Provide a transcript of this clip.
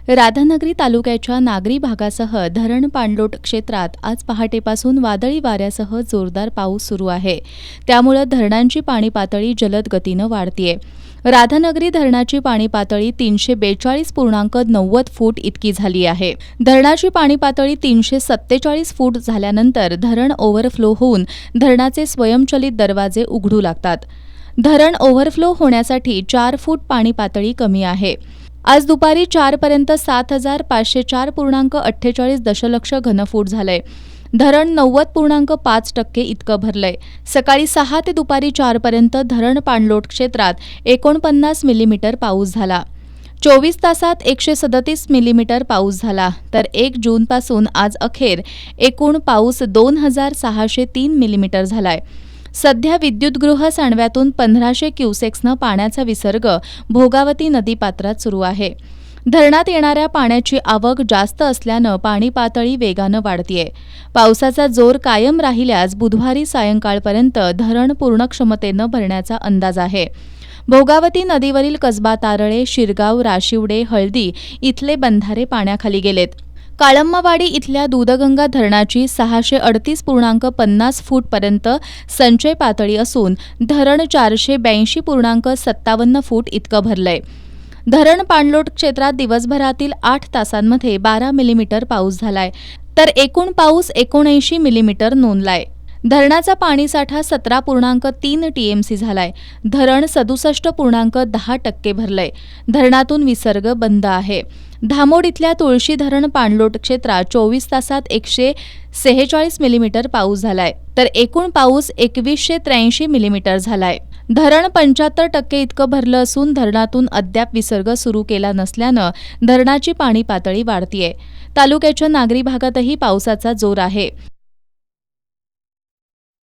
राधानगरी तालुक्याच्या नागरी भागासह धरण पाणलोट क्षेत्रात आज पहाटेपासून वादळी वाऱ्यासह जोरदार पाऊस सुरू आहे. त्यामुळे धरणांची पाणी पातळी जलद गतीनं वाढतेय. राधानगरी धरणाची पाणी पातळी 342.90 फूट इतकी झाली आहे. धरणाची पाणी पातळी 347 फूट झाल्यानंतर धरण ओव्हरफ्लो होऊन धरणाचे स्वयंचलित दरवाजे उघडू लागतात. धरण ओव्हरफ्लो होण्यासाठी 4 फूट पाणी पातळी कमी आहे. आज दुपारी 4 पर्यंत 7,504.48 दशलक्ष घनफूट झालंय. धरण 90.5% इतकं भरलंय. सकाळी 6 ते दुपारी 4 पर्यंत धरण पाणलोट क्षेत्रात 49 मिलीमीटर पाऊस झाला. 24 तासात 137 मिलीमीटर पाऊस झाला. तर 1 जूनपासून आज अखेर एकूण पाऊस 2,603 मिलीमीटर झालाय. सध्या विद्युतगृह सांडव्यातून 1500 क्युसेक्सनं पाण्याचा विसर्ग भोगावती नदीपात्रात सुरू आहे. धरणात येणाऱ्या पाण्याची आवक जास्त असल्यानं पाणी पातळी वेगानं वाढतेय. पावसाचा जोर कायम राहिल्यास बुधवारी सायंकाळपर्यंत धरण पूर्ण क्षमतेनं भरण्याचा अंदाज आहे. भोगावती नदीवरील कसबा तारळे, शिरगाव, राशिवडे, हळदी इथले बंधारे पाण्याखाली गेलेत. काळम्मावाडी इथल्या दूधगंगा धरणाची 638.50 फूटपर्यंत संचय पातळी असून धरण 482.57 फूट इतकं भरलंय. धरण पाणलोट क्षेत्रात दिवसभरातील 8 तासांमध्ये 12 मिलीमीटर पाऊस झालाय. तर एकूण पाऊस 79 मिलीमीटर नोंदलाय. धरणाचा पाणीसाठा 17.3 टीएमसी झालाय. धरण 67.10% भरलंय. धरणातून विसर्ग बंद आहे. धामोड इथल्या तुळशी धरण पाणलोट क्षेत्रात 24 तासात 146 मिलीमीटर पाऊस झालाय. तर एकूण पाऊस 2183 मिलीमीटर झालाय. धरण 75% इतकं भरलं असून धरणातून अद्याप विसर्ग सुरू केला नसल्यानं धरणाची पाणी पातळी वाढतेय. तालुक्याच्या नागरी भागातही पावसाचा जोर आहे.